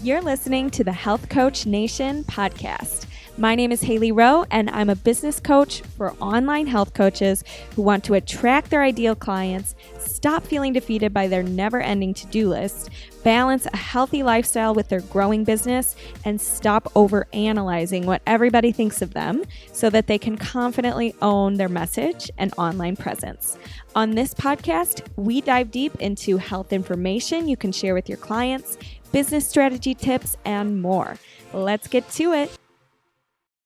You're listening to the Health Coach Nation podcast. My name is Haley Rowe, and I'm a business coach for online health coaches who want to attract their ideal clients, stop feeling defeated by their never-ending to-do list, balance a healthy lifestyle with their growing business, and stop over-analyzing what everybody thinks of them so that they can confidently own their message and online presence. On this podcast, we dive deep into health information you can share with your clients, business strategy tips, and more. Let's get to it.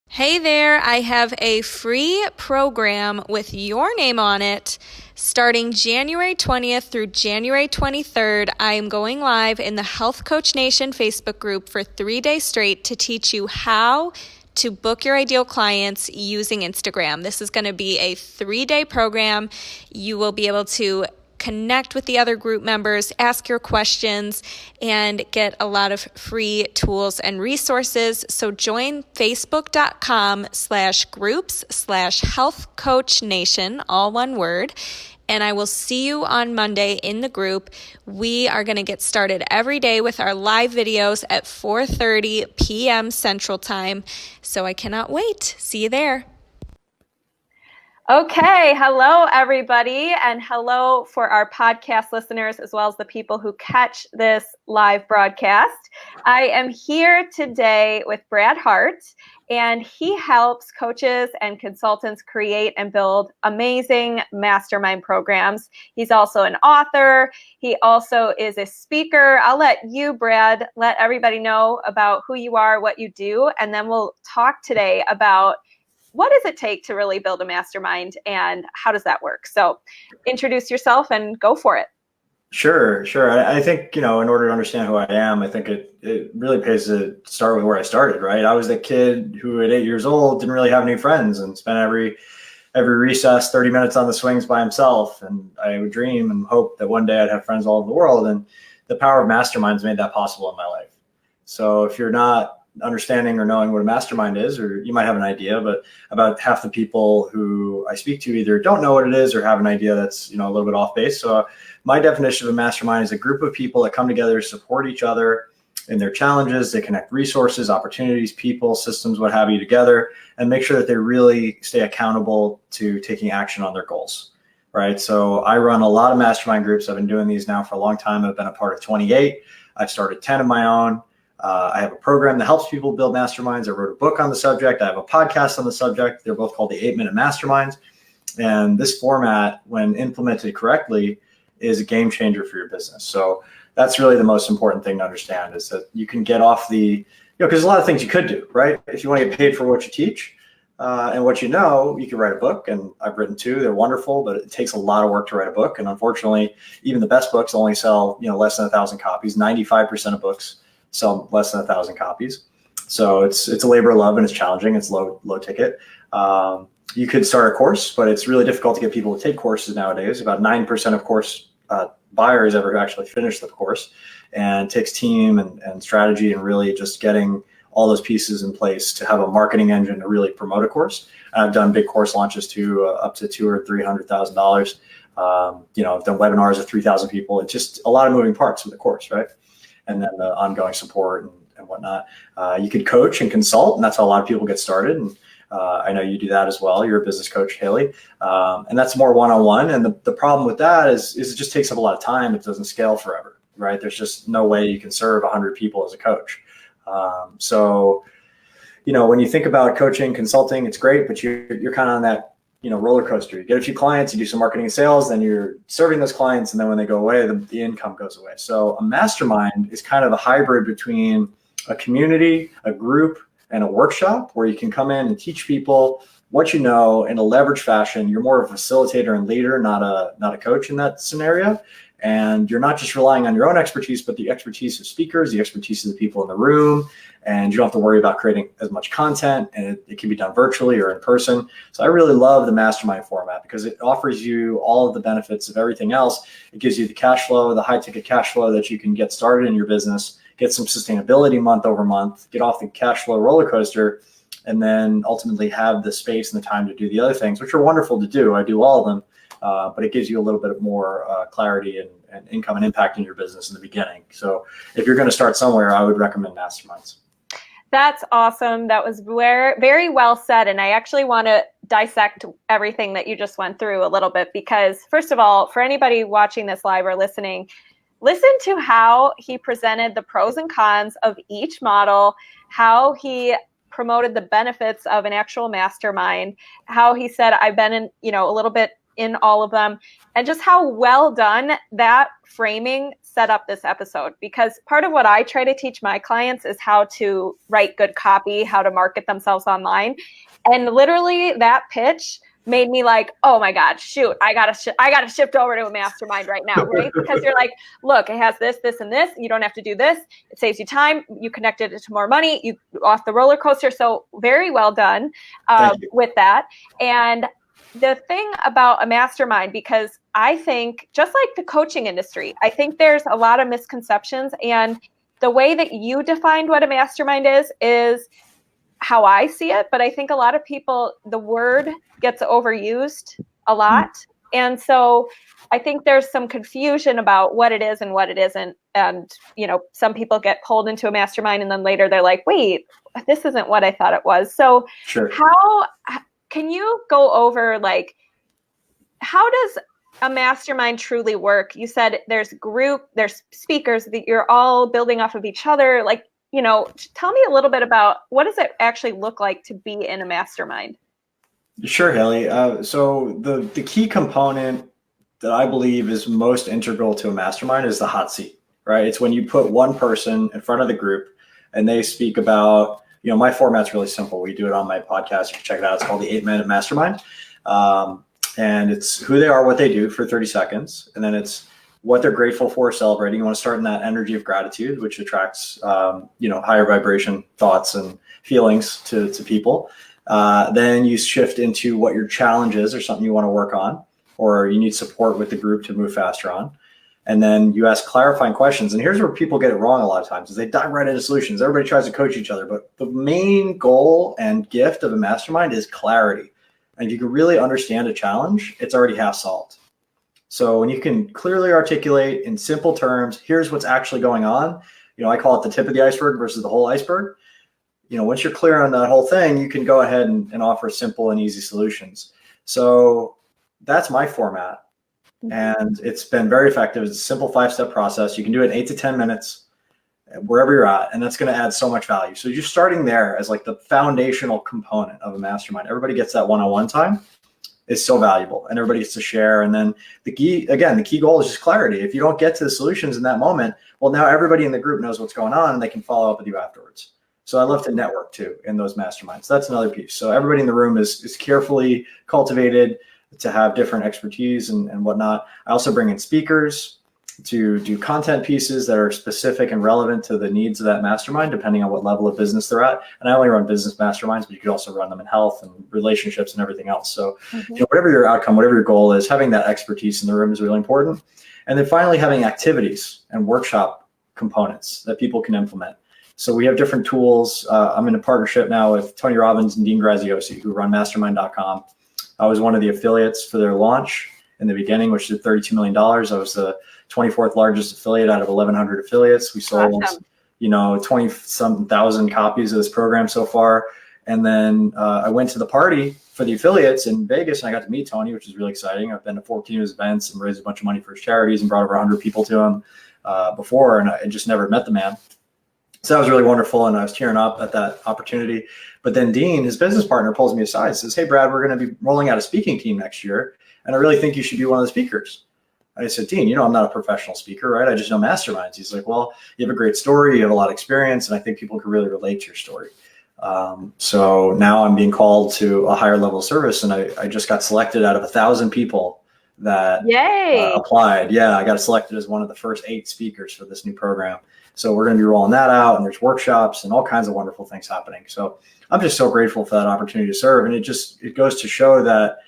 Hey there, I have a free program with your name on it. Starting January 20th through January 23rd, I am going live in the Health Coach Nation Facebook group for 3 days straight to teach you how to book your ideal clients using Instagram. This is going to be a 3-day program. You will be able to connect with the other group members, ask your questions, and get a lot of free tools and resources. So join facebook.com/groups/healthcoachnation, all one word. And I will see you on Monday in the group. We are going to get started every day with our live videos at 4:30 p.m. Central Time. So I cannot wait. See you there. Okay, hello everybody, and hello for our podcast listeners as well as the people who catch this live broadcast. I am here today with Brad Hart, and he helps coaches and consultants create and build amazing mastermind programs. He's also an author. He also is a speaker. I'll let you, Brad, let everybody know about who you are, what you do, and then we'll talk today about what does it take to really build a mastermind and how does that work? So introduce yourself and go for it. Sure. I think, in order to understand who I am, I think it really pays to start with where I started, right? I was the kid who at 8 years old didn't really have any friends and spent every recess 30 minutes on the swings by himself. And I would dream and hope that one day I'd have friends all over the world. And the power of masterminds made that possible in my life. So if you're not understanding or knowing what a mastermind is, or you might have an idea, but about half the people who I speak to either don't know what it is or have an idea that's a little bit off base. So my definition of a mastermind is a group of people that come together to support each other in their challenges. They connect resources, opportunities, people, systems, what have you together, and make sure that they really stay accountable to taking action on their goals. Right. So I run a lot of mastermind groups. I've been doing these now for a long time. I've been a part of 28. I've started 10 of my own. I have a program that helps people build masterminds. I wrote a book on the subject. I have a podcast on the subject. They're both called the 8-Minute Masterminds. And this format, when implemented correctly, is a game changer for your business. So that's really the most important thing to understand, is that you can get off the, because there's a lot of things you could do, right? If you want to get paid for what you teach and what you know, you can write a book. And I've written 2. They're wonderful, but it takes a lot of work to write a book. And unfortunately, even the best books only sell, less than 1,000 copies. 95% of books sell less than 1,000 copies. So it's a labor of love and it's challenging. It's low ticket. You could start a course, but it's really difficult to get people to take courses nowadays. About 9% of course buyers ever actually finish the course, and it takes team and strategy and really just getting all those pieces in place to have a marketing engine to really promote a course. I've done big course launches to up to $200,000 or $300,000. I've done webinars of 3,000 people. It's just a lot of moving parts with the course, right? And then the ongoing support and whatnot. You could coach and consult, and that's how a lot of people get started. And I know you do that as well. You're a business coach, Haley. And that's more one-on-one. And the problem with that is it just takes up a lot of time. It doesn't scale forever, right? There's just no way you can serve 100 people as a coach. So when you think about coaching, consulting, it's great, but you're kind of on that roller coaster. You get a few clients, you do some marketing and sales, then you're serving those clients, and then when they go away, the income goes away. So a mastermind is kind of a hybrid between a community, a group, and a workshop where you can come in and teach people what you know in a leverage fashion. You're more of a facilitator and leader, not a coach in that scenario. And you're not just relying on your own expertise, but the expertise of speakers, the expertise of the people in the room. And you don't have to worry about creating as much content, and it can be done virtually or in person. So I really love the mastermind format because it offers you all of the benefits of everything else. It gives you the cash flow, the high ticket cash flow that you can get started in your business, get some sustainability month over month, get off the cash flow roller coaster, and then ultimately have the space and the time to do the other things, which are wonderful to do. I do all of them. But it gives you a little bit of more clarity and and income and impact in your business in the beginning. So if you're going to start somewhere, I would recommend masterminds. That's awesome. That was very well said. And I actually want to dissect everything that you just went through a little bit, because first of all, for anybody watching this live or listening, listen to how he presented the pros and cons of each model, how he promoted the benefits of an actual mastermind, how he said, I've been in, a little bit in all of them, and just how well done that framing set up this episode. Because part of what I try to teach my clients is how to write good copy, how to market themselves online. And literally that pitch made me like, oh my God, shoot, I gotta shift over to a mastermind right now, right? Because you're like, look, it has this, this, and this. You don't have to do this. It saves you time. You connected it to more money. You off the roller coaster. So very well done with that. And the thing about a mastermind, because I think just like the coaching industry, I think there's a lot of misconceptions, and the way that you defined what a mastermind is how I see it. But I think a lot of people, the word gets overused a lot. And so I think there's some confusion about what it is and what it isn't. And, some people get pulled into a mastermind and then later they're like, wait, this isn't what I thought it was. So Sure. How can you go over, like, how does a mastermind truly work? You said there's speakers that you're all building off of each other. Like, tell me a little bit about what does it actually look like to be in a mastermind? Sure, Haley. So the key component that I believe is most integral to a mastermind is the hot seat, right? It's when you put one person in front of the group and they speak about, my format's really simple. We do it on my podcast. You can check it out. It's called the 8-Minute Mastermind. And it's who they are, what they do for 30 seconds. And then it's what they're grateful for, celebrating. You want to start in that energy of gratitude, which attracts, higher vibration thoughts and feelings to people. Then you shift into what your challenge is or something you want to work on, or you need support with the group to move faster on. And then you ask clarifying questions. And here's where people get it wrong a lot of times, is they dive right into solutions. Everybody tries to coach each other, but the main goal and gift of a mastermind is clarity. And if you can really understand a challenge, it's already half solved. So when you can clearly articulate in simple terms, here's what's actually going on. I call it the tip of the iceberg versus the whole iceberg. Once you're clear on that whole thing, you can go ahead and offer simple and easy solutions. So that's my format. And it's been very effective. It's a simple 5-step process. You can do it in 8 to 10 minutes, wherever you're at. And that's going to add so much value. So you're starting there as like the foundational component of a mastermind. Everybody gets that one-on-one time. It's so valuable, and everybody gets to share. And then the key goal is just clarity. If you don't get to the solutions in that moment, well, now everybody in the group knows what's going on and they can follow up with you afterwards. So I love to network too in those masterminds. That's another piece. So everybody in the room is carefully cultivated to have different expertise and whatnot. I also bring in speakers to do content pieces that are specific and relevant to the needs of that mastermind, depending on what level of business they're at. And I only run business masterminds, but you could also run them in health and relationships and everything else. So, whatever your outcome, whatever your goal is, having that expertise in the room is really important. And then finally, having activities and workshop components that people can implement. So we have different tools. I'm in a partnership now with Tony Robbins and Dean Graziosi, who run mastermind.com. I was one of the affiliates for their launch in the beginning, which did $32 million. I was the 24th largest affiliate out of 1,100 affiliates. We sold, 20-some thousand copies of this program so far. And then I went to the party for the affiliates in Vegas, and I got to meet Tony, which is really exciting. I've been to 14 of his events and raised a bunch of money for his charities and brought over 100 people to him before, and I just never met the man. So that was really wonderful, and I was tearing up at that opportunity. But then Dean, his business partner, pulls me aside and says, hey, Brad, we're going to be rolling out a speaking team next year, and I really think you should be one of the speakers. I said, Dean, I'm not a professional speaker, right? I just know masterminds. He's like, well, you have a great story, you have a lot of experience, and I think people can really relate to your story. So now I'm being called to a higher level of service, and I just got selected out of 1,000 people that applied. Yeah, I got selected as one of the first 8 speakers for this new program. So we're going to be rolling that out, and there's workshops and all kinds of wonderful things happening. So I'm just so grateful for that opportunity to serve. And it goes to show that,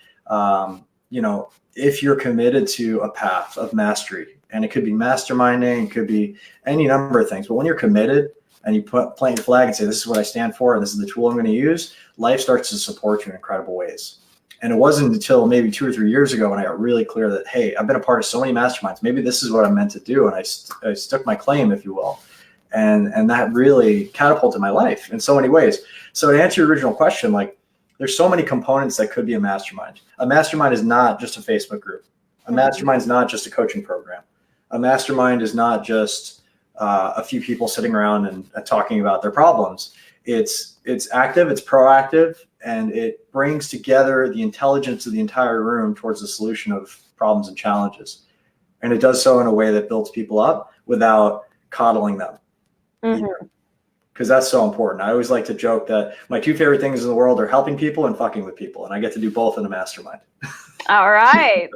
if you're committed to a path of mastery, and it could be masterminding, it could be any number of things, but when you're committed and you plant your flag and say, this is what I stand for, and this is the tool I'm going to use, life starts to support you in incredible ways. And it wasn't until maybe 2 or 3 years ago when I got really clear that, hey, I've been a part of so many masterminds. Maybe this is what I'm meant to do. And I stuck my claim, if you will. And that really catapulted my life in so many ways. So to answer your original question, like, there's so many components that could be a mastermind. A mastermind is not just a Facebook group. A mastermind is not just a coaching program. A mastermind is not just a few people sitting around and talking about their problems. It's active, it's proactive, and it brings together the intelligence of the entire room towards the solution of problems and challenges. And it does so in a way that builds people up without coddling them. Because that's so important. I always like to joke that my 2 favorite things in the world are helping people and fucking with people. And I get to do both in a mastermind. All right.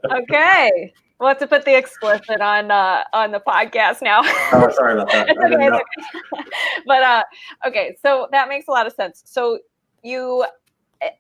Okay. We'll have to put the explicit on the podcast now. Oh, sorry about that. It's okay, it's okay. But okay, so that makes a lot of sense. So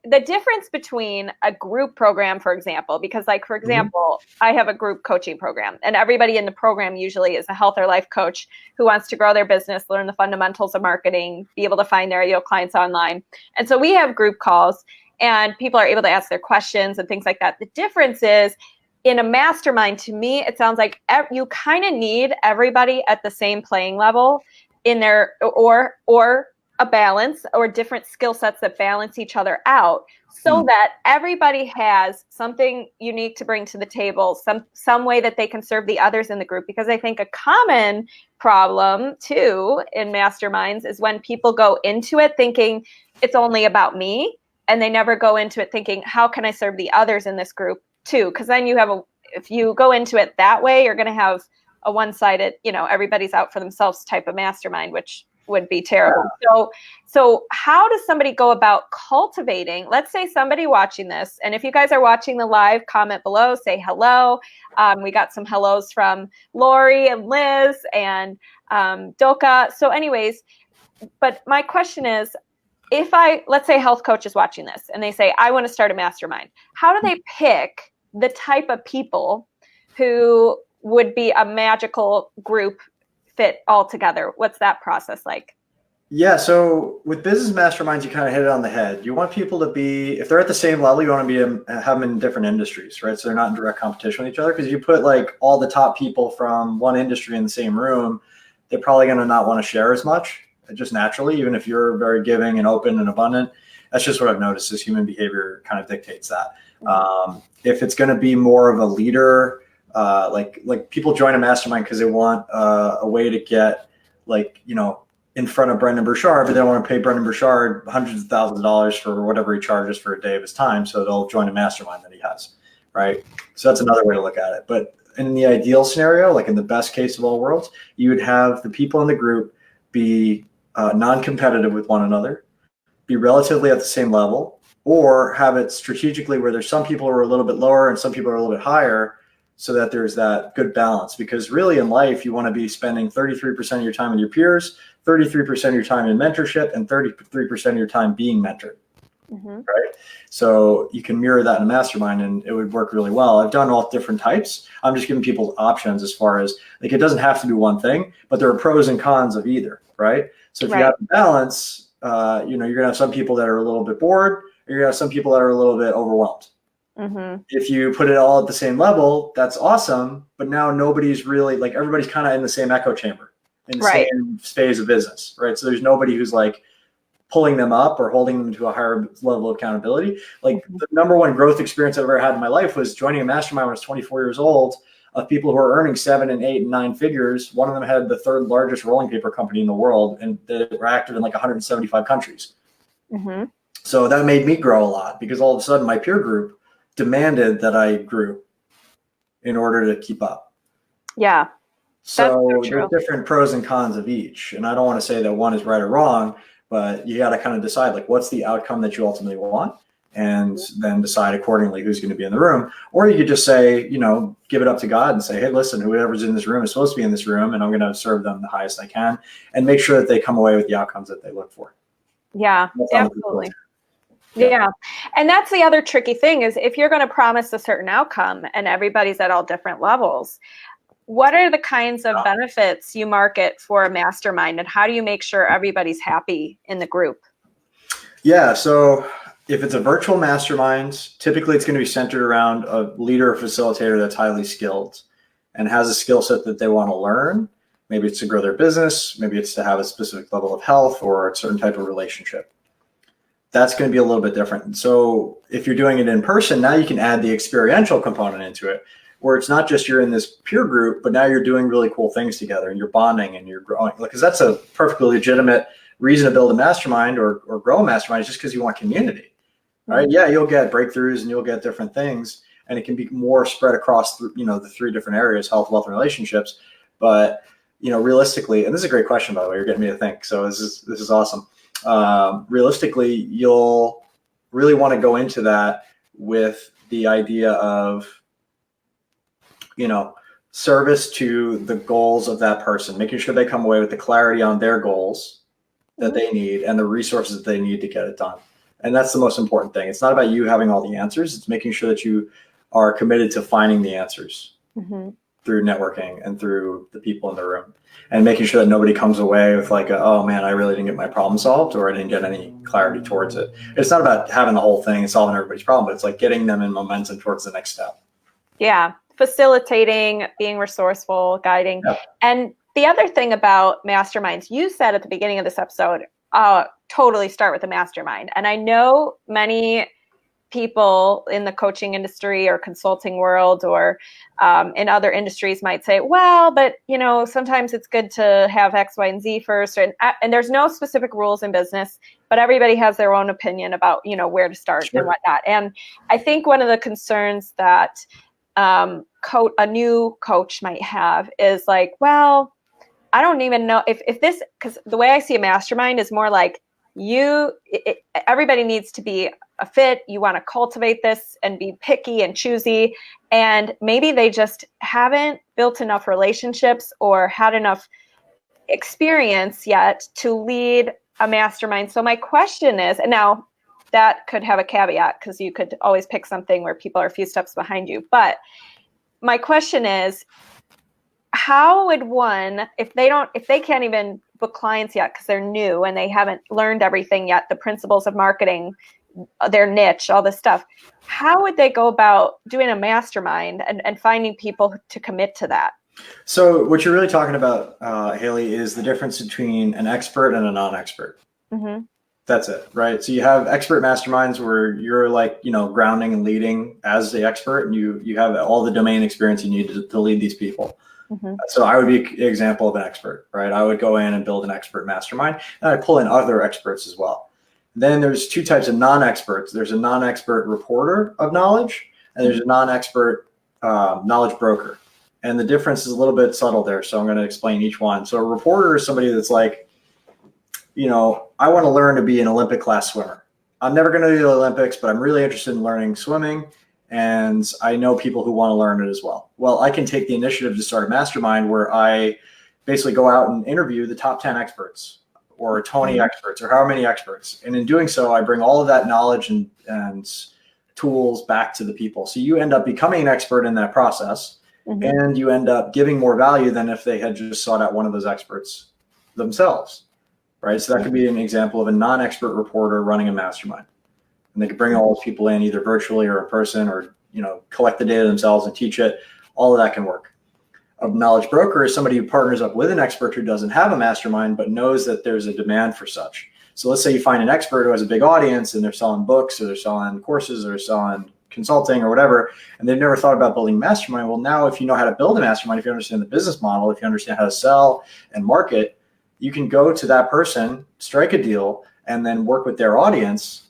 the difference between a group program, for example, because like, for example, I have a group coaching program, and everybody in the program usually is a health or life coach who wants to grow their business, learn the fundamentals of marketing, be able to find their ideal clients online. And so we have group calls and people are able to ask their questions and things like that. The difference is, in a mastermind, to me, it sounds like you kind of need everybody at the same playing level in there, or a balance, or different skill sets that balance each other out, so that everybody has something unique to bring to the table, some way that they can serve the others in the group. Because I think a common problem too in masterminds is when people go into it thinking it's only about me, and they never go into it thinking, how can I serve the others in this group too? Because then if you go into it that way, you're going to have a one-sided, everybody's out for themselves type of mastermind, which would be terrible. So how does somebody go about cultivating, let's say somebody watching this, and if you guys are watching the live, comment below, say hello. We got some hellos from Lori and Liz and Doka. So anyways, but my question is, let's say a health coach is watching this and they say, I want to start a mastermind. How do they pick the type of people who would be a magical group fit all together? What's that process like? Yeah, so with business masterminds, you kind of hit it on the head. You want people to be, if they're at the same level, you want to have them in different industries, right? So they're not in direct competition with each other. Because if you put like all the top people from one industry in the same room, they're probably going to not want to share as much, just naturally, even if you're very giving and open and abundant. That's just what I've noticed, is human behavior kind of dictates that. If it's going to be more of a leader, like people join a mastermind because they want a way to get in front of Brendan Burchard, but they don't want to pay Brendan Burchard hundreds of thousands of dollars for whatever he charges for a day of his time. So they'll join a mastermind that he has, right? So that's another way to look at it. But in the ideal scenario, like in the best case of all worlds, you would have the people in the group be non-competitive with one another, be relatively at the same level, or have it strategically where there's some people who are a little bit lower and some people are a little bit higher, so that there's that good balance. Because really in life, you want to be spending 33% of your time with your peers, 33% of your time in mentorship, and 33% of your time being mentored, right? So you can mirror that in a mastermind and it would work really well. I've done all different types. I'm just giving people options as far as, like, it doesn't have to be one thing, but there are pros and cons of either, right? So if you have a balance, you're going to have some people that are a little bit bored, or you're going to have some people that are a little bit overwhelmed. If you put it all at the same level, that's awesome. But now nobody's really, like, everybody's kind of in the same echo chamber, in the same phase of business, right? So there's nobody who's like pulling them up or holding them to a higher level of accountability. Like the number one growth experience I've ever had in my life was joining a mastermind when I was 24 years old, of people who are earning 7 and 8 and 9 figures. One of them had the 3rd largest rolling paper company in the world, and they were active in like 175 countries. So that made me grow a lot, because all of a sudden my peer group demanded that I grew in order to keep up. Yeah. So there's different pros and cons of each. And I don't want to say that one is right or wrong, but you got to kind of decide, like, what's the outcome that you ultimately want, and then decide accordingly who's going to be in the room. Or you could just say, give it up to God and say, hey, listen, whoever's in this room is supposed to be in this room, and I'm going to serve them the highest I can, and make sure that they come away with the outcomes that they look for. Yeah, absolutely. Yeah. And that's the other tricky thing, is if you're going to promise a certain outcome and everybody's at all different levels, what are the kinds of benefits you market for a mastermind, and how do you make sure everybody's happy in the group? Yeah. So if it's a virtual mastermind, typically it's going to be centered around a leader or facilitator that's highly skilled and has a skill set that they want to learn. Maybe it's to grow their business. Maybe it's to have a specific level of health or a certain type of relationship. That's going to be a little bit different. So if you're doing it in person, now you can add the experiential component into it, where it's not just you're in this peer group, but now you're doing really cool things together and you're bonding and you're growing. Because that's a perfectly legitimate reason to build a mastermind or grow a mastermind, is just because you want community, right? Mm-hmm. Yeah, you'll get breakthroughs and you'll get different things, and it can be more spread across, the three different areas: health, wealth, and relationships. But realistically, and this is a great question, by the way, you're getting me to think. So this is awesome. Realistically, you'll really want to go into that with the idea of, service to the goals of that person, making sure they come away with the clarity on their goals that they need and the resources that they need to get it done. And that's the most important thing. It's not about you having all the answers. It's making sure that you are committed to finding the answers through networking and through the people in the room, and making sure that nobody comes away with like, oh man, I really didn't get my problem solved, or I didn't get any clarity towards it. It's not about having the whole thing and solving everybody's problem, but it's like getting them in momentum towards the next step. Yeah. Facilitating, being resourceful, guiding. Yeah. And the other thing about masterminds, you said at the beginning of this episode, totally start with a mastermind. And I know many people in the coaching industry or consulting world or in other industries might say, well, but sometimes it's good to have X, Y, and Z first. And there's no specific rules in business, but everybody has their own opinion about, where to start and whatnot. And I think one of the concerns that a new coach might have is like, well, I don't even know if this, because the way I see a mastermind is more like everybody needs to be a fit. You want to cultivate this and be picky and choosy. And maybe they just haven't built enough relationships or had enough experience yet to lead a mastermind. So my question is, and now that could have a caveat because you could always pick something where people are a few steps behind you. But my question is, how would one, if they can't even book clients yet because they're new and they haven't learned everything yet, the principles of marketing, their niche, all this stuff, how would they go about doing a mastermind and finding people to commit to that? So what you're really talking about, Haley, is the difference between an expert and a non-expert. Mm-hmm. That's it, right? So you have expert masterminds where you're like, grounding and leading as the expert, and you have all the domain experience you need to lead these people. Mm-hmm. So I would be an example of an expert, right? I would go in and build an expert mastermind, and I pull in other experts as well. Then there's two types of non-experts. There's a non-expert reporter of knowledge, and there's a non-expert knowledge broker. And the difference is a little bit subtle there. So I'm going to explain each one. So a reporter is somebody that's like, I want to learn to be an Olympic class swimmer. I'm never going to do the Olympics, but I'm really interested in learning swimming. And I know people who want to learn it as well. Well, I can take the initiative to start a mastermind where I basically go out and interview the top 10 experts or 20 experts or however many experts. And in doing so, I bring all of that knowledge and tools back to the people. So you end up becoming an expert in that process, and you end up giving more value than if they had just sought out one of those experts themselves, right? So that could be an example of a non-expert reporter running a mastermind. And they could bring all those people in either virtually or in person, or, collect the data themselves and teach it. All of that can work. A knowledge broker is somebody who partners up with an expert who doesn't have a mastermind, but knows that there's a demand for such. So let's say you find an expert who has a big audience and they're selling books or they're selling courses or they're selling consulting or whatever, and they've never thought about building a mastermind. Well, now if you know how to build a mastermind, if you understand the business model, if you understand how to sell and market, you can go to that person, strike a deal, and then work with their audience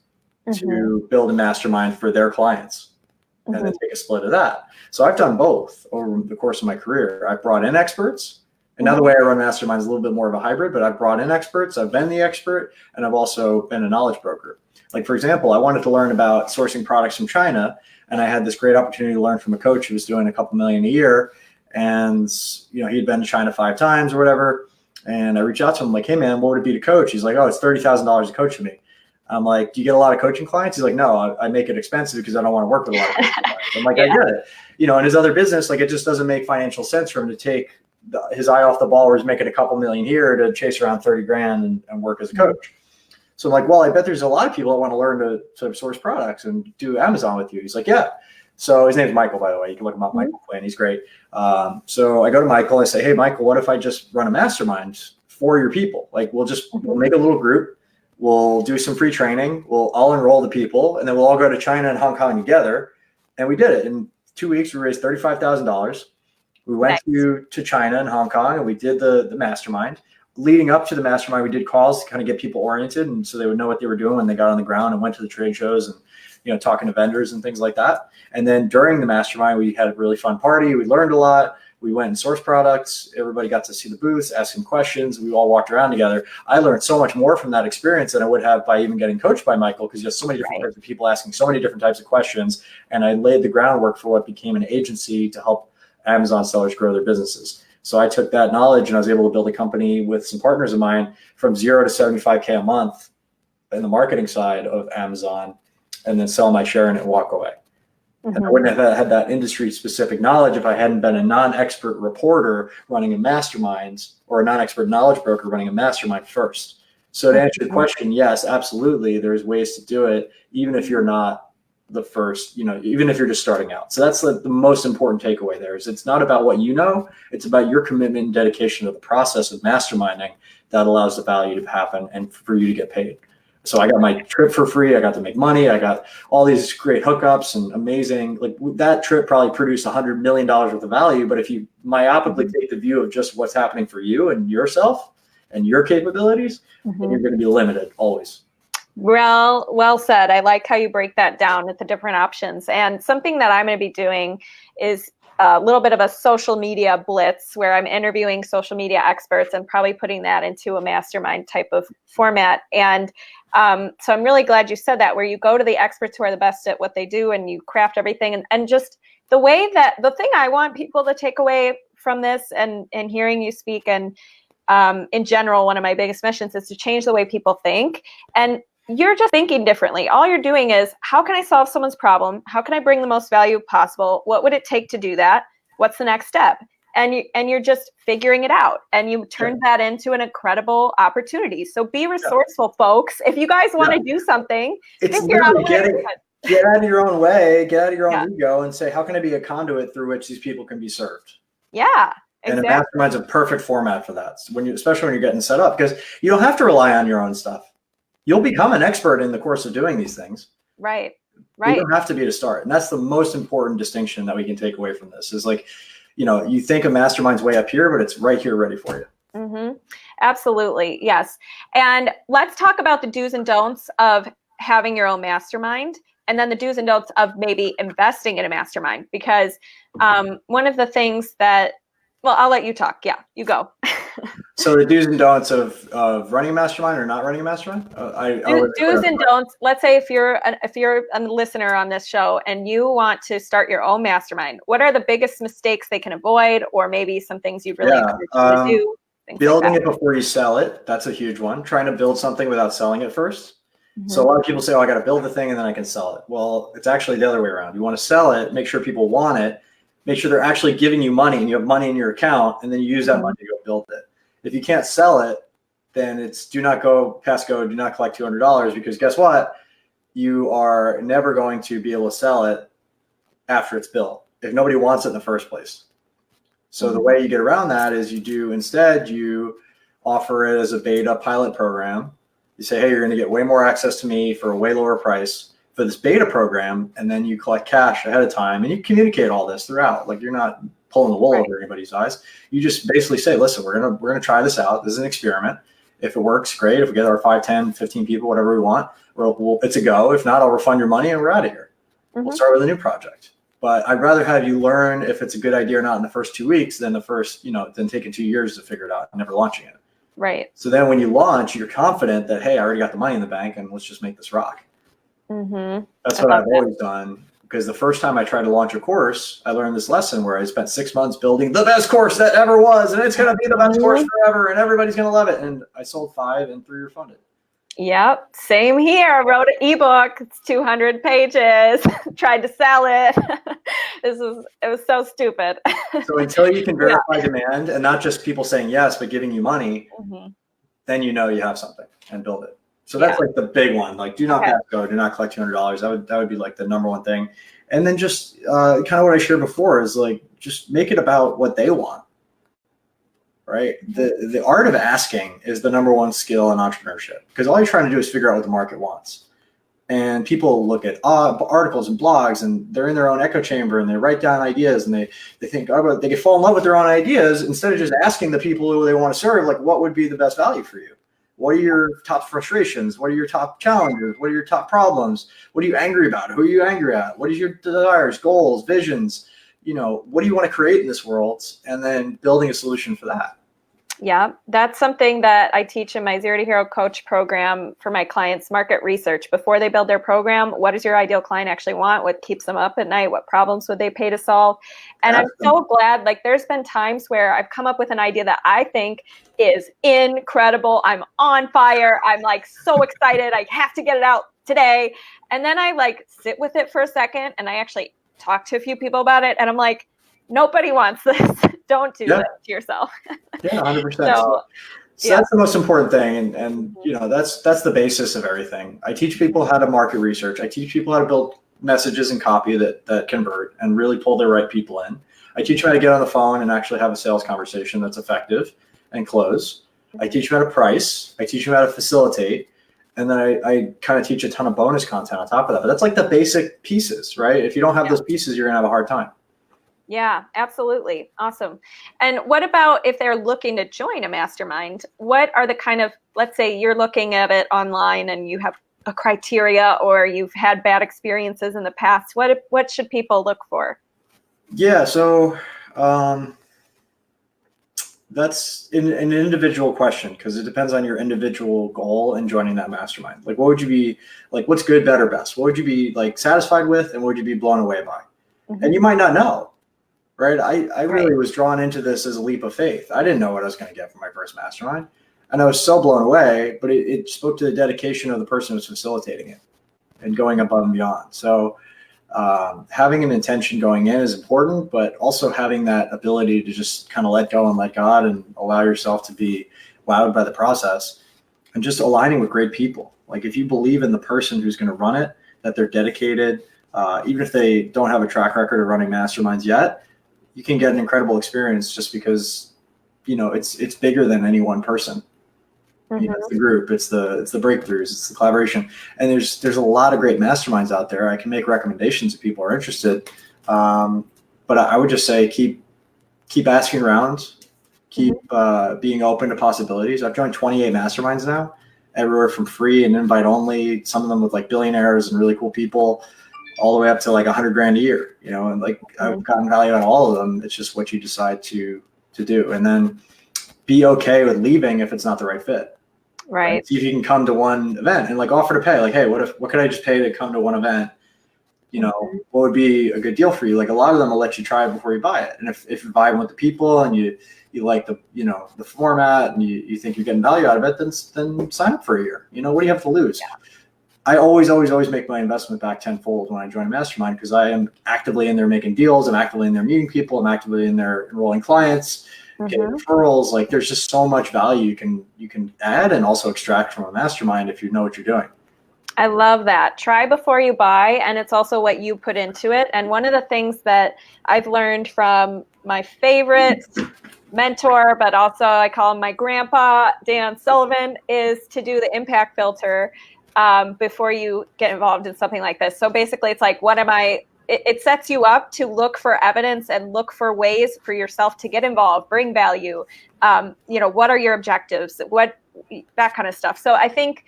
to build a mastermind for their clients, and then take a split of that. So I've done both over the course of my career. I've brought in experts, and now the way I run masterminds is a little bit more of a hybrid, but I've brought in experts, I've been the expert, and I've also been a knowledge broker. Like, for example, I wanted to learn about sourcing products from China, and I had this great opportunity to learn from a coach who was doing a couple million a year, and he'd been to China 5 times or whatever. And I reached out to him like, hey man, what would it be to coach? He's like, oh, it's $30,000 to coach me. I'm like, do you get a lot of coaching clients? He's like, no, I make it expensive because I don't want to work with a lot of coaching clients. I'm like, I get it. In his other business, like, it just doesn't make financial sense for him to take his eye off the ball where he's making a couple million here to chase around 30 grand and work as a coach. So I'm like, well, I bet there's a lot of people that want to learn to source products and do Amazon with you. He's like, yeah. So his name's Michael, by the way. You can look him up, Michael Quinn. He's great. So I go to Michael. I say, hey, Michael, what if I just run a mastermind for your people? Like, we'll make a little group. We'll do some free training. I'll enroll the people, and then we'll all go to China and Hong Kong together. And we did it. In 2 weeks, we raised $35,000. We went to China and Hong Kong, and we did the mastermind. Leading up to the mastermind, we did calls to kind of get people oriented, and so they would know what they were doing when they got on the ground and went to the trade shows and talking to vendors and things like that. And then during the mastermind, we had a really fun party. We learned a lot. We went and sourced products. Everybody got to see the booths, ask some questions. We all walked around together. I learned so much more from that experience than I would have by even getting coached by Michael, because you have so many different types of people asking so many different types of questions. And I laid the groundwork for what became an agency to help Amazon sellers grow their businesses. So I took that knowledge and I was able to build a company with some partners of mine from 0 to 75K a month in the marketing side of Amazon, and then sell my share in it and walk away. And I wouldn't have had that industry specific knowledge if I hadn't been a non-expert reporter running a mastermind, or a non-expert knowledge broker running a mastermind first. So to answer your question, yes, absolutely. There's ways to do it, even if you're not the first, even if you're just starting out. So that's the most important takeaway there is it's not about what you know, it's about your commitment and dedication to the process of masterminding that allows the value to happen and for you to get paid. So I got my trip for free. I got to make money. I got all these great hookups and amazing, like that trip probably produced $100 million worth of value. But if you myopically take the view of just what's happening for you and yourself and your capabilities, then you're going to be limited always. Well said. I like how you break that down at the different options. And something that I'm going to be doing is a little bit of a social media blitz where I'm interviewing social media experts and probably putting that into a mastermind type of format. And so I'm really glad you said that, where you go to the experts who are the best at what they do and you craft everything. And just the way that the thing I want people to take away from this and hearing you speak, and in general, one of my biggest missions is to change the way people think. And you're just thinking differently. All you're doing is, how can I solve someone's problem? How can I bring the most value possible? What would it take to do that? What's the next step? And you're just figuring it out. And you turn that into an incredible opportunity. So be resourceful, folks. If you guys want to do something, figure out a way. Get out of your own way, get out of your own ego, and say, how can I be a conduit through which these people can be served? Yeah. Exactly. And a mastermind's a perfect format for that. Especially when you're getting set up, because you don't have to rely on your own stuff. You'll become an expert in the course of doing these things. Right. You don't have to be to start. And that's the most important distinction that we can take away from this is like, you think a mastermind's way up here, but it's right here ready for you. Absolutely. Yes. And let's talk about the do's and don'ts of having your own mastermind, and then the do's and don'ts of maybe investing in a mastermind. Because one of the things that, well, I'll let you talk. Yeah, you go. So the do's and don'ts of running a mastermind or not running a mastermind? Do's and don'ts. Let's say if you're a listener on this show and you want to start your own mastermind, what are the biggest mistakes they can avoid, or maybe some things you'd really encourage them to do? Building it before you sell it. That's a huge one. Trying to build something without selling it first. So a lot of people say, oh, I got to build the thing and then I can sell it. Well, it's actually the other way around. You want to sell it, make sure people want it, make sure they're actually giving you money and you have money in your account, and then you use that money to go build it. If you can't sell it, then it's do not pass go, do not collect $200, because guess what? You are never going to be able to sell it after it's built if nobody wants it in the first place. So the way you get around that is you offer it as a beta pilot program. You say, hey, you're going to get way more access to me for a way lower price for this beta program, and then you collect cash ahead of time, and you communicate all this throughout. Like, you're not pulling the wool over anybody's eyes. You just basically say, listen, we're gonna try this out. This is an experiment. If it works, great. If we get our 5, 10, 15 people, whatever we want, it's a go. If not, I'll refund your money and we're out of here. We'll start with a new project. But I'd rather have you learn if it's a good idea or not in the first 2 weeks than than taking 2 years to figure it out and never launching it. Right. So then when you launch, you're confident that, hey, I already got the money in the bank and let's just make this rock. That's what I've always done. Because the first time I tried to launch a course, I learned this lesson where I spent 6 months building the best course that ever was, and it's going to be the best course forever, and everybody's going to love it. And I sold 5 and 3 were funded. Yep. Same here. I wrote an ebook. It's 200 pages. Tried to sell it. It was so stupid. So until you can verify demand, and not just people saying yes, but giving you money, then you know you have something and build it. So that's like the big one. Like, do not pass go, do not collect $200. That would be like the number one thing. And then just kind of what I shared before is like, just make it about what they want. Right. The art of asking is the number one skill in entrepreneurship, because all you're trying to do is figure out what the market wants. And people look at articles and blogs, and they're in their own echo chamber, and they write down ideas, and they think, oh, they can fall in love with their own ideas instead of just asking the people who they want to serve, like, what would be the best value for you? What are your top frustrations? What are your top challenges? What are your top problems? What are you angry about? Who are you angry at? What is your desires, goals, visions? What do you want to create in this world? And then building a solution for that. Yeah, that's something that I teach in my Zero to Hero Coach program for my clients, market research. Before they build their program, what does your ideal client actually want? What keeps them up at night? What problems would they pay to solve? And I'm so glad, like, there's been times where I've come up with an idea that I think is incredible. I'm on fire. I'm like so excited. I have to get it out today. And then I like sit with it for a second, and I actually talk to a few people about it. And I'm like, nobody wants this. Don't do this to yourself. Yeah, 100%. So that's the most important thing. And that's the basis of everything. I teach people how to market research. I teach people how to build messages and copy that convert and really pull the right people in. I teach them how to get on the phone and actually have a sales conversation that's effective and close. I teach them how to price. I teach them how to facilitate. And then I kind of teach a ton of bonus content on top of that. But that's like the basic pieces, right? If you don't have those pieces, you're going to have a hard time. Yeah, absolutely. Awesome. And what about if they're looking to join a mastermind? What are the kind of, let's say you're looking at it online and you have a criteria, or you've had bad experiences in the past. What should people look for? Yeah, so that's an individual question, because it depends on your individual goal in joining that mastermind. Like, what would you be like? What's good, better, best? What would you be like satisfied with, and what would you be blown away by? Mm-hmm. And you might not know. Right. I really was drawn into this as a leap of faith. I didn't know what I was going to get from my first mastermind. And I was so blown away, but it spoke to the dedication of the person who's facilitating it and going above and beyond. So having an intention going in is important, but also having that ability to just kind of let go and let God and allow yourself to be wowed by the process, and just aligning with great people. Like, if you believe in the person who's going to run it, that they're dedicated, even if they don't have a track record of running masterminds yet, you can get an incredible experience just because, it's bigger than any one person. Mm-hmm. It's the group, it's the breakthroughs, it's the collaboration. And there's a lot of great masterminds out there. I can make recommendations if people are interested. But I would just say, keep asking around, keep being open to possibilities. I've joined 28 masterminds now, everywhere from free and invite only, some of them with like billionaires and really cool people, all the way up to like $100,000 a year, and like I've gotten value out of all of them. It's just what you decide to do. And then be okay with leaving if it's not the right fit. Right. See if you can come to one event and like offer to pay. Like, hey, what could I just pay to come to one event? What would be a good deal for you? Like, a lot of them will let you try it before you buy it. And if you're vibing with the people and you like the format and you think you're getting value out of it, then sign up for a year. What do you have to lose? Yeah. I always make my investment back tenfold when I join a mastermind, because I am actively in there making deals. I'm actively in there meeting people. I'm actively in there enrolling clients, getting referrals. Like, there's just so much value you can add and also extract from a mastermind if you know what you're doing. I love that. Try before you buy. And it's also what you put into it. And one of the things that I've learned from my favorite mentor, but also I call him my grandpa, Dan Sullivan, is to do the impact filter before you get involved in something like this. So basically it's like, it sets you up to look for evidence and look for ways for yourself to get involved, bring value. What are your objectives? That kind of stuff. So I think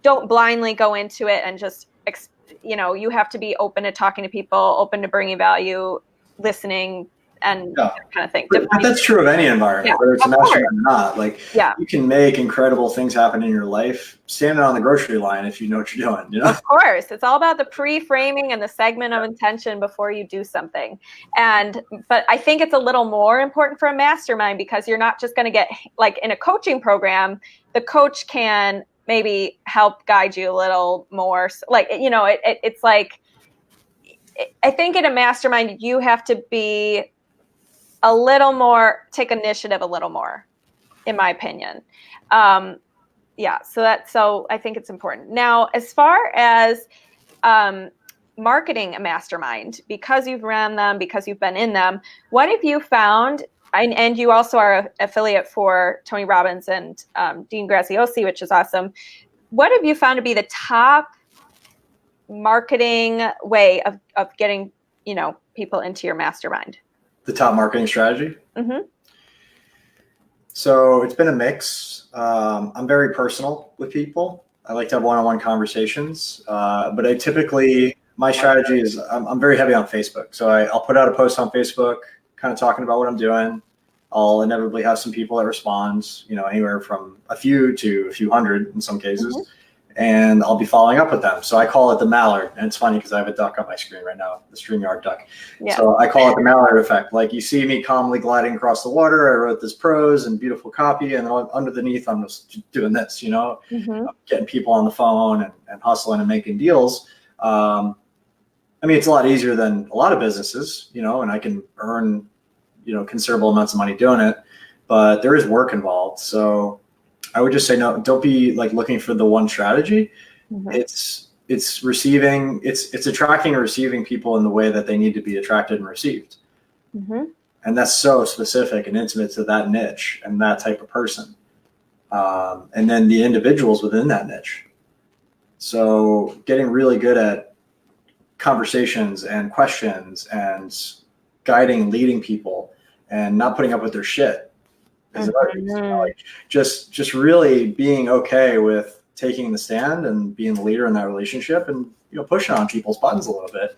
don't blindly go into it and just, you have to be open to talking to people, open to bringing value, listening, and that kind of thing. But that's true of any environment, whether it's a mastermind or not. Like, you can make incredible things happen in your life standing on the grocery line if you know what you're doing. Of course, it's all about the pre-framing and the segment of intention before you do something. But I think it's a little more important for a mastermind, because you're not just going to get, like, in a coaching program, the coach can maybe help guide you a little more. Like, it's like, I think in a mastermind you have to be a little more, take initiative a little more, in my opinion. So I think it's important. Now, as far as marketing a mastermind, because you've ran them, because you've been in them, what have you found? And you also are an affiliate for Tony Robbins and Dean Graziosi, which is awesome. What have you found to be the top marketing way of getting, people into your mastermind? The top marketing strategy? Mm-hmm. So it's been a mix. I'm very personal with people. I like to have one-on-one conversations, but my strategy is I'm very heavy on Facebook. So I'll put out a post on Facebook, kind of talking about what I'm doing. I'll inevitably have some people that respond, anywhere from a few to a few hundred in some cases. Mm-hmm. And I'll be following up with them. So I call it the mallard. And it's funny because I have a duck on my screen right now, the StreamYard duck. Yeah. So I call it the mallard effect. Like you see me calmly gliding across the water. I wrote this prose and beautiful copy. And underneath, I'm just doing this, mm-hmm. Getting people on the phone and hustling and making deals. It's a lot easier than a lot of businesses, and I can earn, considerable amounts of money doing it. But there is work involved. So I would just say, no, don't be like looking for the one strategy. Mm-hmm. It's receiving, it's attracting and receiving people in the way that they need to be attracted and received. Mm-hmm. And that's so specific and intimate to that niche and that type of person. And then the individuals within that niche. So getting really good at conversations and questions and guiding, leading people and not putting up with their shit. Mm-hmm. Just really being okay with taking the stand and being the leader in that relationship and pushing on people's buttons a little bit,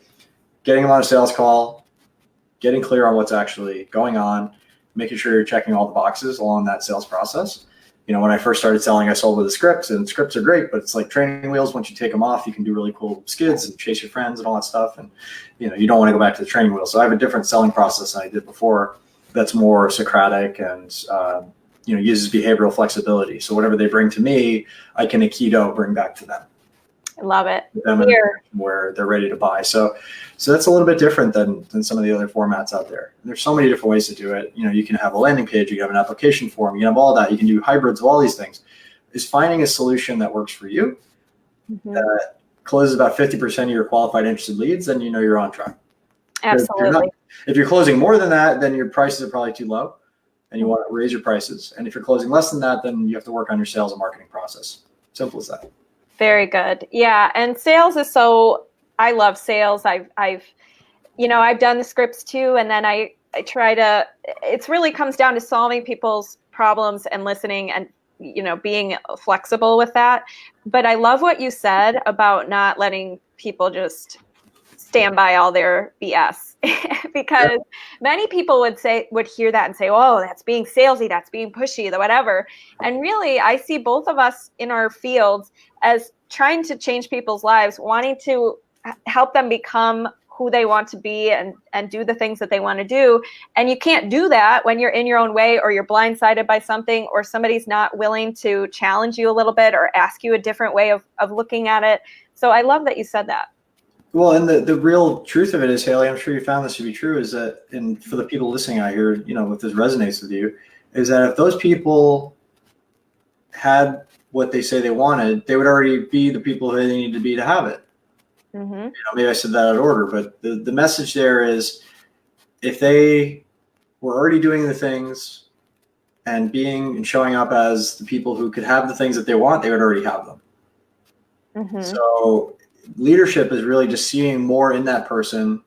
getting them on a sales call, getting clear on what's actually going on, making sure you're checking all the boxes along that sales process. When I first started selling, I sold with the scripts, and scripts are great, but it's like training wheels. Once you take them off, you can do really cool skids and chase your friends and all that stuff. And you don't want to go back to the training wheels. So I have a different selling process than I did before. That's more Socratic and uses behavioral flexibility. So whatever they bring to me, I can Aikido bring back to them. I love it. Where they're ready to buy. So that's a little bit different than some of the other formats out there. And there's so many different ways to do it. You can have a landing page, you can have an application form, you can have all that. You can do hybrids of all these things. Is finding a solution that works for you, mm-hmm. that closes about 50% of your qualified interested leads, then you're on track. Absolutely. If you're closing more than that, then your prices are probably too low and you want to raise your prices. And if you're closing less than that, then you have to work on your sales and marketing process. Simple as that. Very good. Yeah. And sales is I love sales. I've done the scripts too. And then I try to, it really comes down to solving people's problems and listening and, being flexible with that. But I love what you said about not letting people just stand by all their BS because many people would hear that and say, oh, that's being salesy, that's being pushy, whatever. And really, I see both of us in our fields as trying to change people's lives, wanting to help them become who they want to be and do the things that they want to do. And you can't do that when you're in your own way or you're blindsided by something or somebody's not willing to challenge you a little bit or ask you a different way of looking at it. So I love that you said that. Well, and the real truth of it is, Haley, I'm sure you found this to be true, is that, and for the people listening out here, if this resonates with you, is that if those people had what they say they wanted, they would already be the people who they need to be to have it. Mm-hmm. Maybe I said that out of order, but the message there is if they were already doing the things and being and showing up as the people who could have the things that they want, they would already have them. Mm-hmm. So leadership is really just seeing more in that person,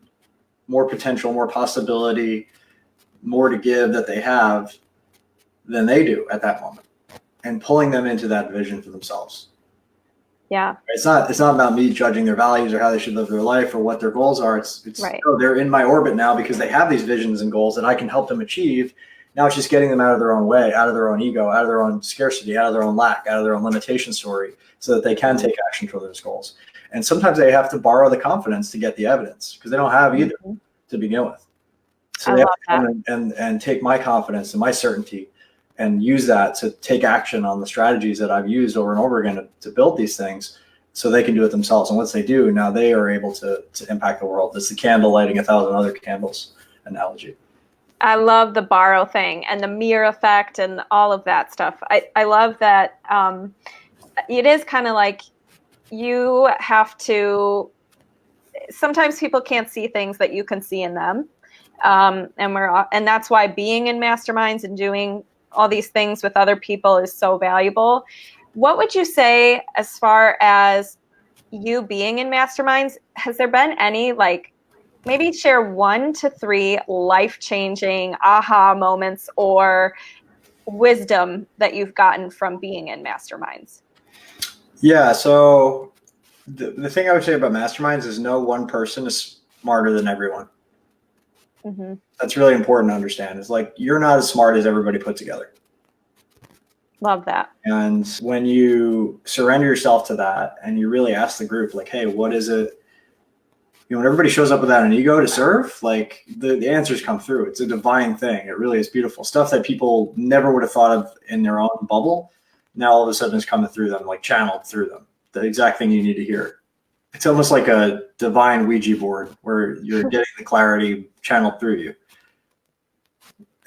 more potential, more possibility, more to give that they have than they do at that moment, and pulling them into that vision for themselves. Yeah. It's not about me judging their values or how they should live their life or what their goals are. It's right. They're in my orbit now because they have these visions and goals that I can help them achieve. Now it's just getting them out of their own way, out of their own ego, out of their own scarcity, out of their own lack, out of their own limitation story, so that they can take action toward those goals. And sometimes they have to borrow the confidence to get the evidence because they don't have either to begin with. So they have to come and take my confidence and my certainty and use that to take action on the strategies that I've used over and over again to build these things so they can do it themselves. And once they do, now they are able to impact the world. It's the candle lighting 1,000 other candles analogy. I love the borrow thing and the mirror effect and all of that stuff. I love that it is kind of like you have to, sometimes people can't see things that you can see in them. And that's why being in masterminds and doing all these things with other people is so valuable. What would you say as far as you being in masterminds? Has there been any, like, maybe share 1 to 3 life-changing aha moments or wisdom that you've gotten from being in masterminds? Yeah. So the thing I would say about masterminds is no one person is smarter than everyone. Mm-hmm. That's really important to understand. It's like, you're not as smart as everybody put together. Love that. And when you surrender yourself to that and you really ask the group, like, hey, what is it? You know, when everybody shows up without an ego to serve, like the answers come through. It's a divine thing. It really is beautiful. Stuff that people never would have thought of in their own bubble. Now all of a sudden it's coming through them, like channeled through them. The exact thing you need to hear. It's almost like a divine Ouija board where you're getting the clarity channeled through you.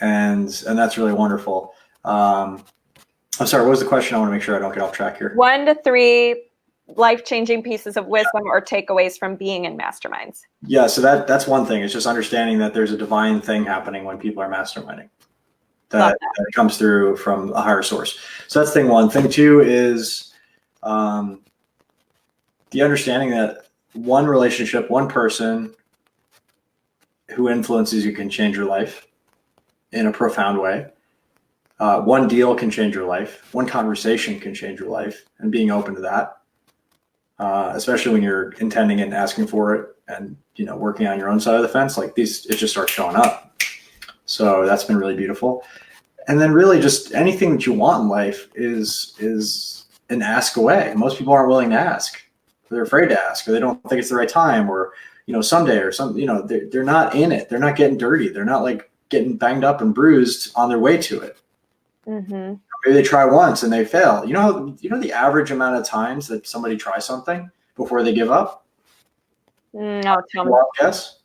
And that's really wonderful. I'm sorry, what was the question? I want to make sure I don't get off track here. 1 to 3 life-changing pieces of wisdom or takeaways from being in masterminds. Yeah, so that's one thing. It's just understanding that there's a divine thing happening when people are masterminding. That comes through from a higher source. So that's thing 1. Thing 2 is the understanding that one relationship, one person who influences you can change your life in a profound way. One deal can change your life. One conversation can change your life, and being open to that, especially when you're intending and asking for it and, you know, working on your own side of the fence, like these, it just starts showing up. So that's been really beautiful. And then really just anything that you want in life is an ask away. Most people aren't willing to ask. They're afraid to ask, or they don't think it's the right time, or, you know, someday or some, you know, they're not in it. They're not getting dirty. They're not like getting banged up and bruised on their way to it. Mm-hmm. Maybe they try once and they fail. You know the average amount of times that somebody tries something before they give up? No, tell me. Yes.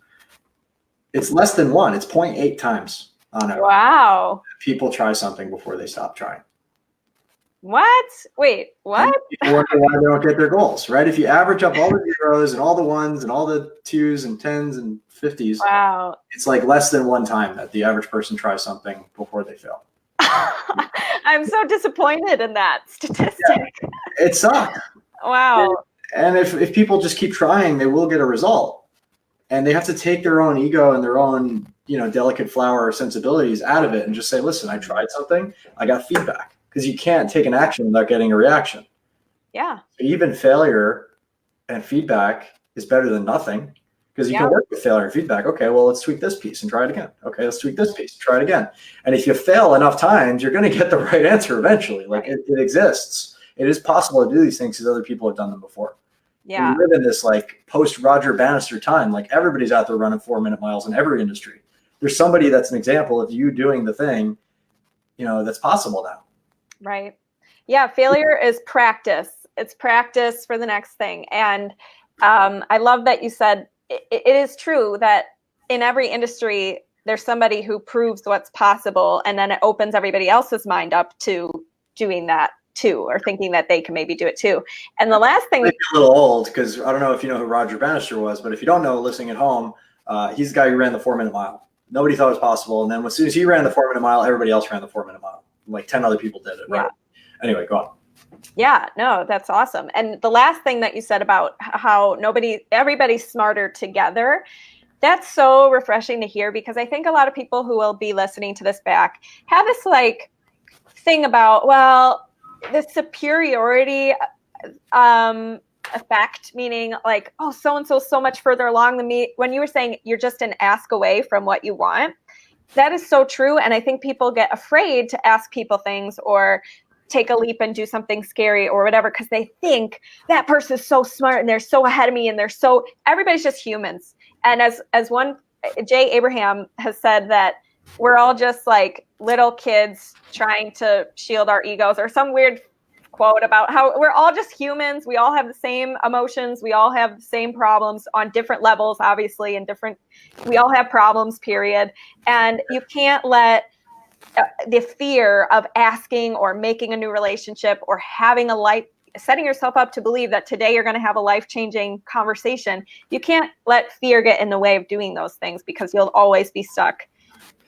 It's less than 1. It's 0.8 times on average. Wow. People try something before they stop trying. What? Wait, what? And people wonder why they don't get their goals, right? If you average up all the zeros and all the ones and all the 2s and 10s and 50s, wow, it's like less than 1 time that the average person tries something before they fail. I'm so disappointed in that statistic. Yeah, it sucks. Wow. And if people just keep trying, they will get a result. And they have to take their own ego and their own, you know, delicate flower sensibilities out of it and just say, listen, I tried something, I got feedback. Because you can't take an action without getting a reaction. Yeah. So even failure and feedback is better than nothing, because you can work with failure and feedback. Okay, well, let's tweak this piece and try it again. Okay, let's tweak this piece, try it again. And if you fail enough times, you're going to get the right answer eventually. Like it exists. It is possible to do these things because other people have done them before. Yeah. We live in this like post Roger Bannister time. Like everybody's out there running 4-minute miles in every industry. There's somebody that's an example of you doing the thing, you know, that's possible now. Right. Yeah. Failure is practice. It's practice for the next thing. And I love that you said it is true that in every industry, there's somebody who proves what's possible, and then it opens everybody else's mind up to doing that too, or thinking that they can maybe do it too. And the last thing, a little old, because I don't know if you know who Roger Bannister was, but if you don't know, listening at home, he's the guy who ran the 4-minute mile. Nobody thought it was possible. And then as soon as he ran the 4-minute mile, everybody else ran the 4-minute mile. Like 10 other people did it, right? Yeah. Anyway, go on. Yeah, no, that's awesome. And the last thing that you said about how everybody's smarter together, that's so refreshing to hear, because I think a lot of people who will be listening to this back have this like thing about, well, the superiority effect, meaning like, oh, so-and-so so much further along than me. When you were saying you're just an ask away from what you want, that is so true. And I think people get afraid to ask people things or take a leap and do something scary or whatever, because they think that person is so smart and they're so ahead of me and everybody's just humans. And as one, Jay Abraham has said that we're all just like little kids trying to shield our egos, or some weird quote about how we're all just humans. We all have the same emotions. We all have the same problems on different levels, obviously, and we all have problems, period. And you can't let the fear of asking or making a new relationship or having a life setting yourself up to believe that today you're going to have a life-changing conversation. You can't let fear get in the way of doing those things because you'll always be stuck.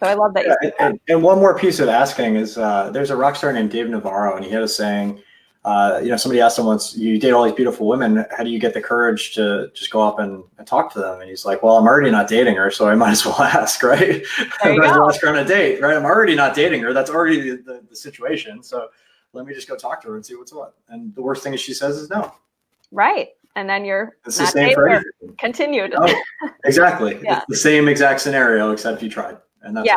So I love that. And one more piece of asking is there's a rock star named Dave Navarro, and he had a saying, somebody asked him once, you date all these beautiful women, how do you get the courage to just go up and talk to them? And he's like, well, I'm already not dating her, so I might as well ask, right? I might as well ask her on a date, right? I'm already not dating her. That's already the situation. So let me just go talk to her and see what's what. And the worst thing she says is no. Right. And then it's the same for everything. Continued. Oh, exactly. Yeah. It's the same exact scenario, except you tried. And that's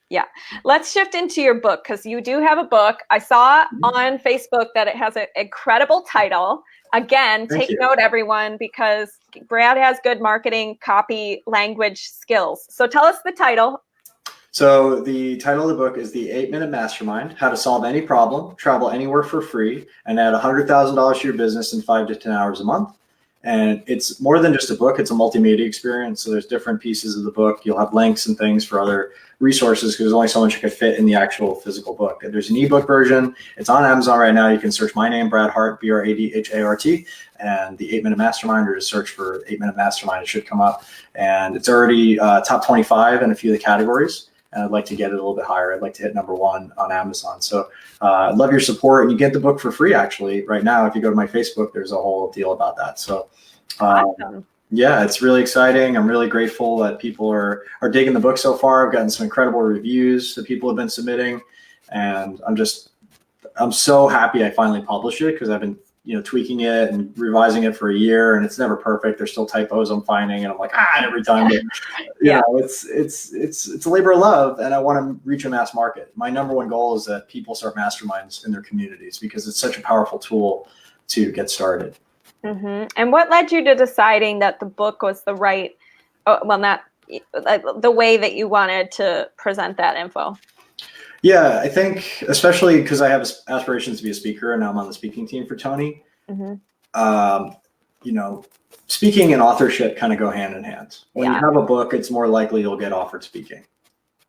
Yeah. Let's shift into your book, because you do have a book. I saw on Facebook that it has an incredible title. Again, take note, everyone, because Brad has good marketing, copy, language skills. So tell us the title. So the title of the book is The 8-Minute Mastermind: How to Solve Any Problem, Travel Anywhere for Free, and Add $100,000 to your business in 5 to 10 hours a month. And it's more than just a book, it's a multimedia experience. So there's different pieces of the book. You'll have links and things for other resources because there's only so much you could fit in the actual physical book. And there's an ebook version. It's on Amazon right now. You can search my name, Brad Hart, BRADHART, and the 8-Minute Mastermind, or just search for 8-Minute Mastermind. It should come up. And it's already top 25 in a few of the categories. And I'd like to get it a little bit higher. I'd like to hit #1 on Amazon. So I'd love your support. And you get the book for free, actually, right now. If you go to my Facebook, there's a whole deal about that. So Awesome. yeah, it's really exciting. I'm really grateful that people are digging the book so far. I've gotten some incredible reviews that people have been submitting. And I'm so happy I finally published it, because I've been tweaking it and revising it for a year, and it's never perfect. There's still typos I'm finding, and I'm like, every time. But, it's a labor of love, and I want to reach a mass market. My #1 goal is that people start masterminds in their communities, because it's such a powerful tool to get started. Mm-hmm. And what led you to deciding that the book was the right, the way that you wanted to present that info? Yeah, I think especially because I have aspirations to be a speaker, and now I'm on the speaking team for Tony. Speaking and authorship kind of go hand in hand. When you have a book, it's more likely you'll get offered speaking.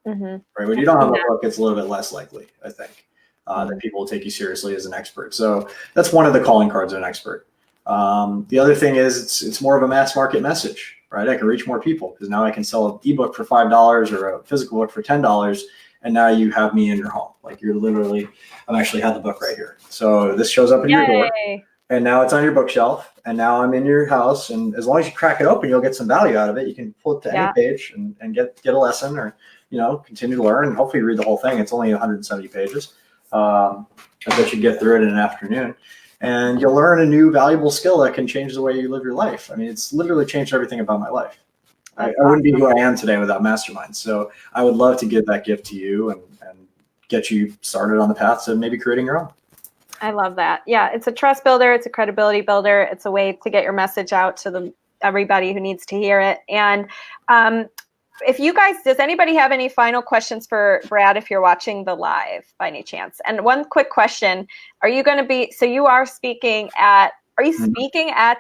Right? When you don't have a book, it's a little bit less likely, I think, that people will take you seriously as an expert. So that's one of the calling cards of an expert. The other thing is it's more of a mass market message, right? I can reach more people, because now I can sell an ebook for $5 or a physical book for $10. And now you have me in your home. Like I'm actually have the book right here. So this shows up in your door, and now it's on your bookshelf, and now I'm in your house. And as long as you crack it open, you'll get some value out of it. You can pull it to any page and get a lesson, or, continue to learn, and hopefully read the whole thing. It's only 170 pages. I bet you get through it in an afternoon, and you'll learn a new valuable skill that can change the way you live your life. I mean, it's literally changed everything about my life. I wouldn't be who I am today without Mastermind. So I would love to give that gift to you and get you started on the path to maybe creating your own. I love that. Yeah, it's a trust builder. It's a credibility builder. It's a way to get your message out to everybody who needs to hear it. And does anybody have any final questions for Brad if you're watching the live by any chance? And one quick question, are you speaking at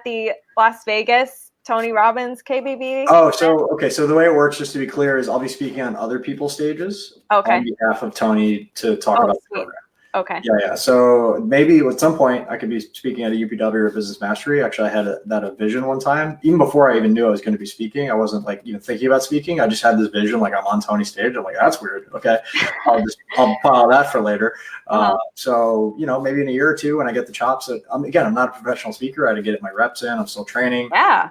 the Las Vegas Tony Robbins KBB? Oh, so the way it works, just to be clear, is I'll be speaking on other people's stages on behalf of Tony to talk about the program. Okay. Yeah. So maybe at some point I could be speaking at a UPW or Business Mastery. Actually, I had a vision one time, even before I even knew I was going to be speaking. I wasn't thinking about speaking. I just had this vision, like I'm on Tony's stage. I'm like, that's weird. Okay. I'll file that for later. So, maybe in a year or two when I get the chops, I'm not a professional speaker. I had to get my reps in. I'm still training. Yeah.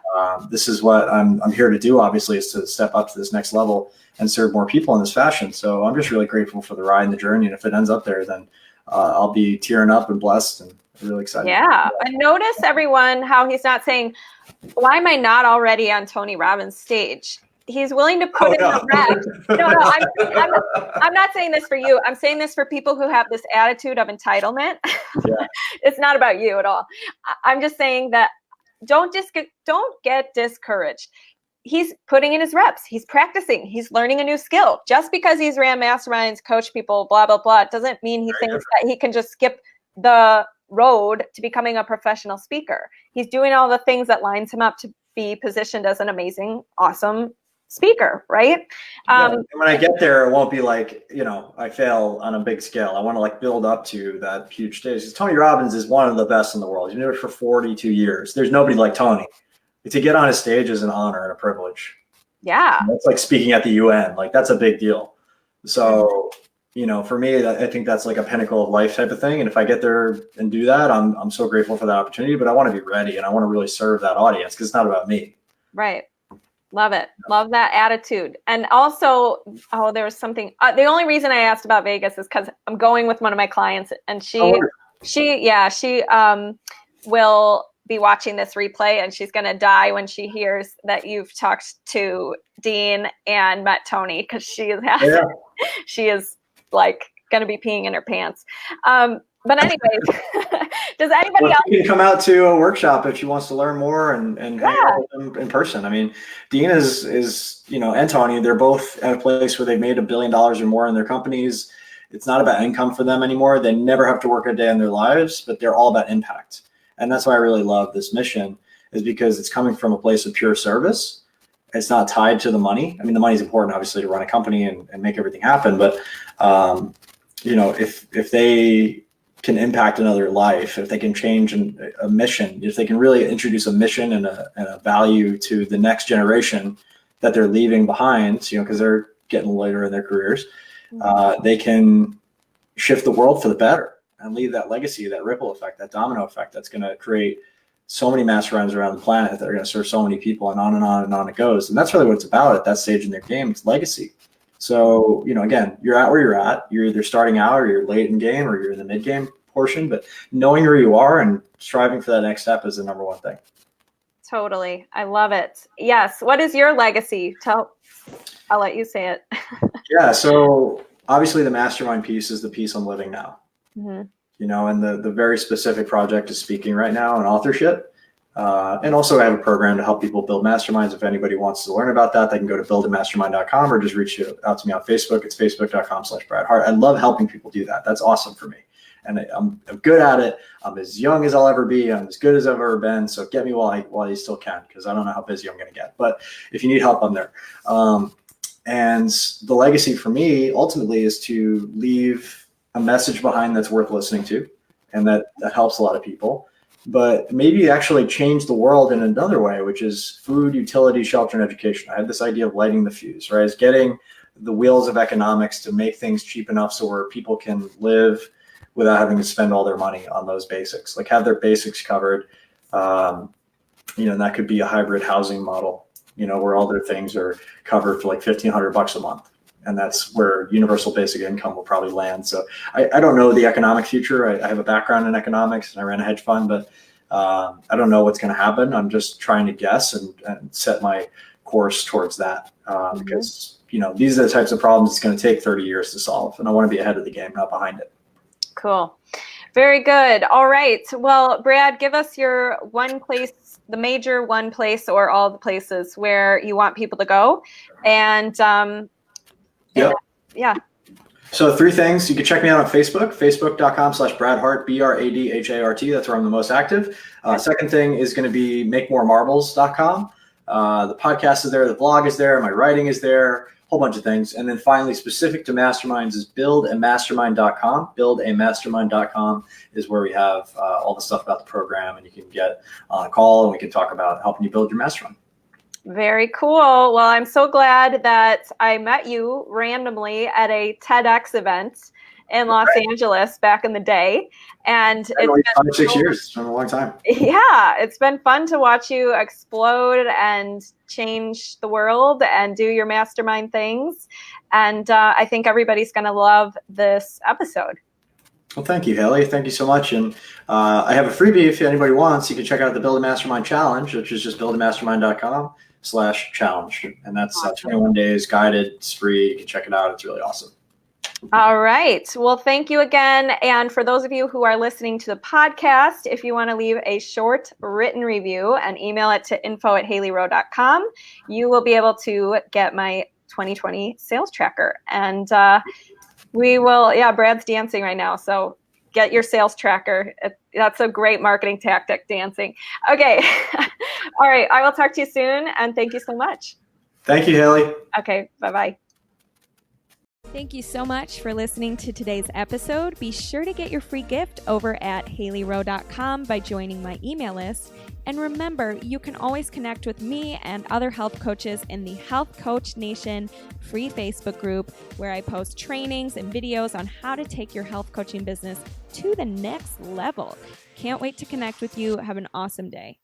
This is what I'm here to do, obviously, is to step up to this next level and serve more people in this fashion. So I'm just really grateful for the ride and the journey. And if it ends up there, then I'll be tearing up and blessed and really excited. Yeah. And notice, everyone, how he's not saying, why am I not already on Tony Robbins' stage? He's willing to put in the reps. No, I'm not saying this for you. I'm saying this for people who have this attitude of entitlement. Yeah. It's not about you at all. I'm just saying that don't get discouraged. He's putting in his reps. He's practicing. He's learning a new skill. Just because he's ran masterminds, coached people, blah, blah, blah, doesn't mean he thinks that he can just skip the road to becoming a professional speaker. He's doing all the things that lines him up to be positioned as an amazing, awesome speaker, right? And when I get there, it won't be like, I fail on a big scale. I want to like build up to that huge stage. Tony Robbins is one of the best in the world. He's been doing it for 42 years. There's nobody like Tony. To get on a stage is an honor and a privilege. Yeah. It's like speaking at the UN. Like, that's a big deal. So, for me, I think that's like a pinnacle of life type of thing. And if I get there and do that, I'm so grateful for that opportunity, but I want to be ready and I want to really serve that audience because it's not about me. Right. Love it. Love that attitude. And also, there was something, the only reason I asked about Vegas is because I'm going with one of my clients and she will be watching this replay and she's going to die when she hears that you've talked to Dean and met Tony, because she is like going to be peeing in her pants. But anyways, does anybody else? You can come out to a workshop if she wants to learn more and hang out with them in person. I mean, Dean is and Tony, they're both at a place where they've made $1 billion or more in their companies. It's not about income for them anymore. They never have to work a day in their lives, but they're all about impact. And that's why I really love this mission, is because it's coming from a place of pure service. It's not tied to the money. I mean, the money is important, obviously, to run a company and make everything happen. But, if they can impact another life, if they can change a mission, if they can really introduce a mission and a value to the next generation that they're leaving behind, because they're getting later in their careers, they can shift the world for the better and leave that legacy, that ripple effect, that domino effect that's going to create so many masterminds around the planet that are going to serve so many people, and on and on and on it goes. And that's really what it's about at that stage in their game. It's legacy. So, again, you're at where you're at. You're either starting out or you're late in game or you're in the mid game portion, but knowing where you are and striving for that next step is the number one thing. Totally. I love it. Yes. What is your legacy? I'll let you say it. Yeah. So obviously the mastermind piece is the piece I'm living now. And the very specific project is speaking right now and authorship. And also I have a program to help people build masterminds. If anybody wants to learn about that, they can go to buildamastermind.com or just reach out to me on Facebook. It's facebook.com/Brad Hart. I love helping people do that. That's awesome for me. And I'm good at it. I'm as young as I'll ever be. I'm as good as I've ever been. So get me while you still can, because I don't know how busy I'm going to get. But if you need help, I'm there. And the legacy for me ultimately is to leave a message behind that's worth listening to, and that helps a lot of people. But maybe actually change the world in another way, which is food, utility, shelter, and education. I had this idea of lighting the fuse, right? Is getting the wheels of economics to make things cheap enough so where people can live without having to spend all their money on those basics, like have their basics covered. And that could be a hybrid housing model, where all their things are covered for like $1,500 a month. And that's where universal basic income will probably land. So I don't know the economic future. I have a background in economics and I ran a hedge fund, but I don't know what's going to happen. I'm just trying to guess and set my course towards that because, these are the types of problems it's going to take 30 years to solve. And I want to be ahead of the game, not behind it. Cool. Very good. All right. Well, Brad, give us your one place, the major one place or all the places where you want people to go. And yeah. So 3 things. You can check me out on Facebook, facebook.com/Brad Hart, BRADHART. That's where I'm the most active. Second thing is going to be makemoremarbles.com. The podcast is there. The blog is there. My writing is there. Whole bunch of things. And then finally, specific to masterminds is buildamastermind.com. Buildamastermind.com is where we have all the stuff about the program, and you can get on a call and we can talk about helping you build your mastermind. Very cool. Well, I'm so glad that I met you randomly at a TEDx event in Los Angeles back in the day. And it's been 5 or 6 years. It's been a long time. Yeah, it's been fun to watch you explode and change the world and do your mastermind things. And I think everybody's going to love this episode. Well, thank you, Haley. Thank you so much. And I have a freebie if anybody wants. You can check out the Build a Mastermind Challenge, which is just buildamastermind.com/challenge. And that's 21 days guided. It's free. You can check it out. It's really awesome. All right. Well, thank you again. And for those of you who are listening to the podcast, if you want to leave a short written review and email it to info@haleyrowe.com, you will be able to get my 2020 sales tracker. And we will, Brad's dancing right now. So get your sales tracker. That's a great marketing tactic, dancing. Okay. All right. I will talk to you soon. And thank you so much. Thank you, Haley. Okay, bye-bye. Thank you so much for listening to today's episode. Be sure to get your free gift over at haleyrowe.com by joining my email list. And remember, you can always connect with me and other health coaches in the Health Coach Nation free Facebook group, where I post trainings and videos on how to take your health coaching business to the next level. Can't wait to connect with you. Have an awesome day.